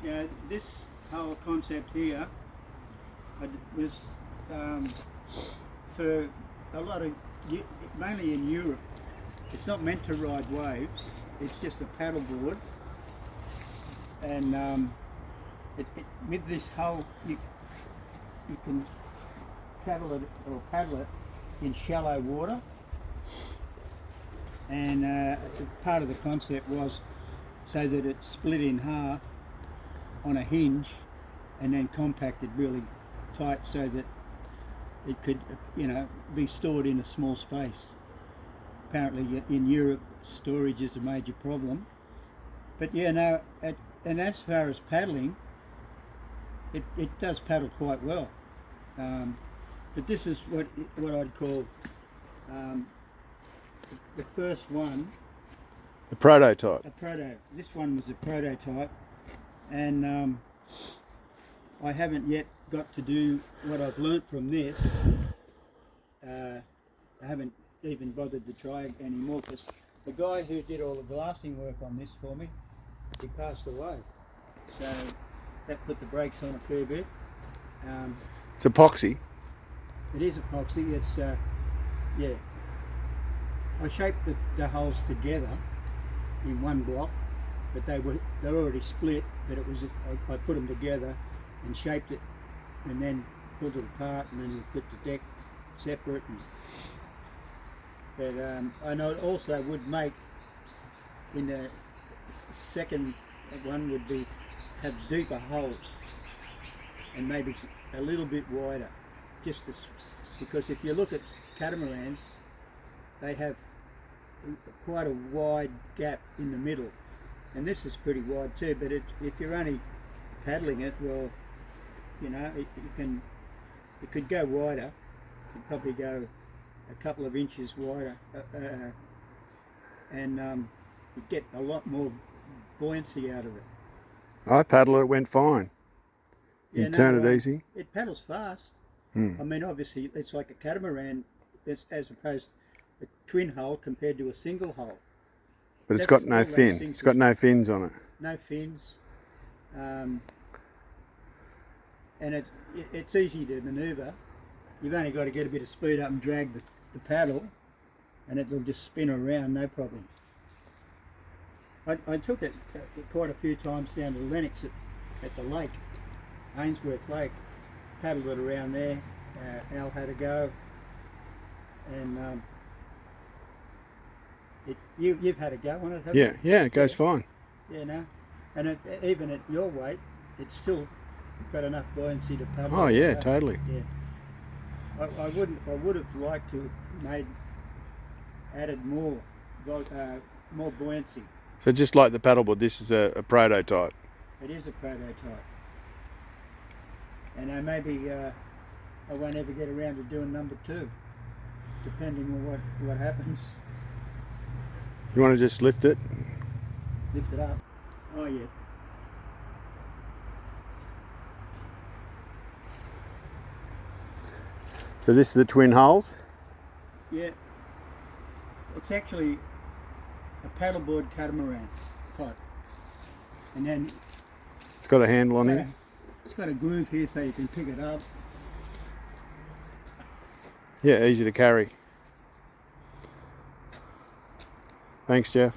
Yeah, this whole concept here was for a lot of, mainly in Europe. It's not meant to ride waves. It's just a paddleboard, and with this hull, you can paddle it in shallow water. And part of the concept was so that it split in half on a hinge and then compacted really tight so that it could, be stored in a small space. Apparently in Europe, storage is a major problem. But yeah, no, and as far as paddling, it does paddle quite well. But this is what I'd call the first one. The prototype. This one was a prototype, and I haven't yet got to do what I've learnt from this. I haven't even bothered to try anymore because the guy who did all the glassing work on this for me, he passed away. So that put the brakes on a fair bit. It's epoxy. It is epoxy. It's yeah. I shaped the hulls together in one block, but they were already split. But it was I put them together and shaped it, and then pulled it apart, and then you put the deck separate. But I know it also would make in the second one would be have deeper holes and maybe a little bit wider, because if you look at catamarans, they have quite a wide gap in the middle, and this is pretty wide too. But if you're only paddling it, well, it could go wider. It could probably go a couple of inches wider, and you get a lot more buoyancy out of it. I paddle it went fine. You turn it easy. It paddles fast. I mean, obviously, it's like a catamaran, as opposed to a twin hull compared to a single hull. But it's got no fin. It's got no fins on it. No fins, and it's easy to manoeuvre. You've only got to get a bit of speed up and drag the paddle, and it will just spin around, no problem. I took it quite a few times down to Lennox at the lake, Ainsworth Lake, paddled it around there. Al had a go, and you've had a go on it, haven't you? Yeah, it goes fine. Yeah, no, and even at your weight, it's still got enough buoyancy to paddle. Oh yeah, totally. Yeah, I would have liked to have added more buoyancy. So just like the paddleboard, this is a prototype. It is a prototype, and maybe I won't ever get around to doing number 2, depending on what happens. You want to just lift it? Lift it up. Oh yeah. So this is the twin hulls? Yeah. It's actually a paddleboard catamaran type. And then it's got a handle on it. It's got a groove here so you can pick it up. Yeah, easy to carry. Thanks, Geoff.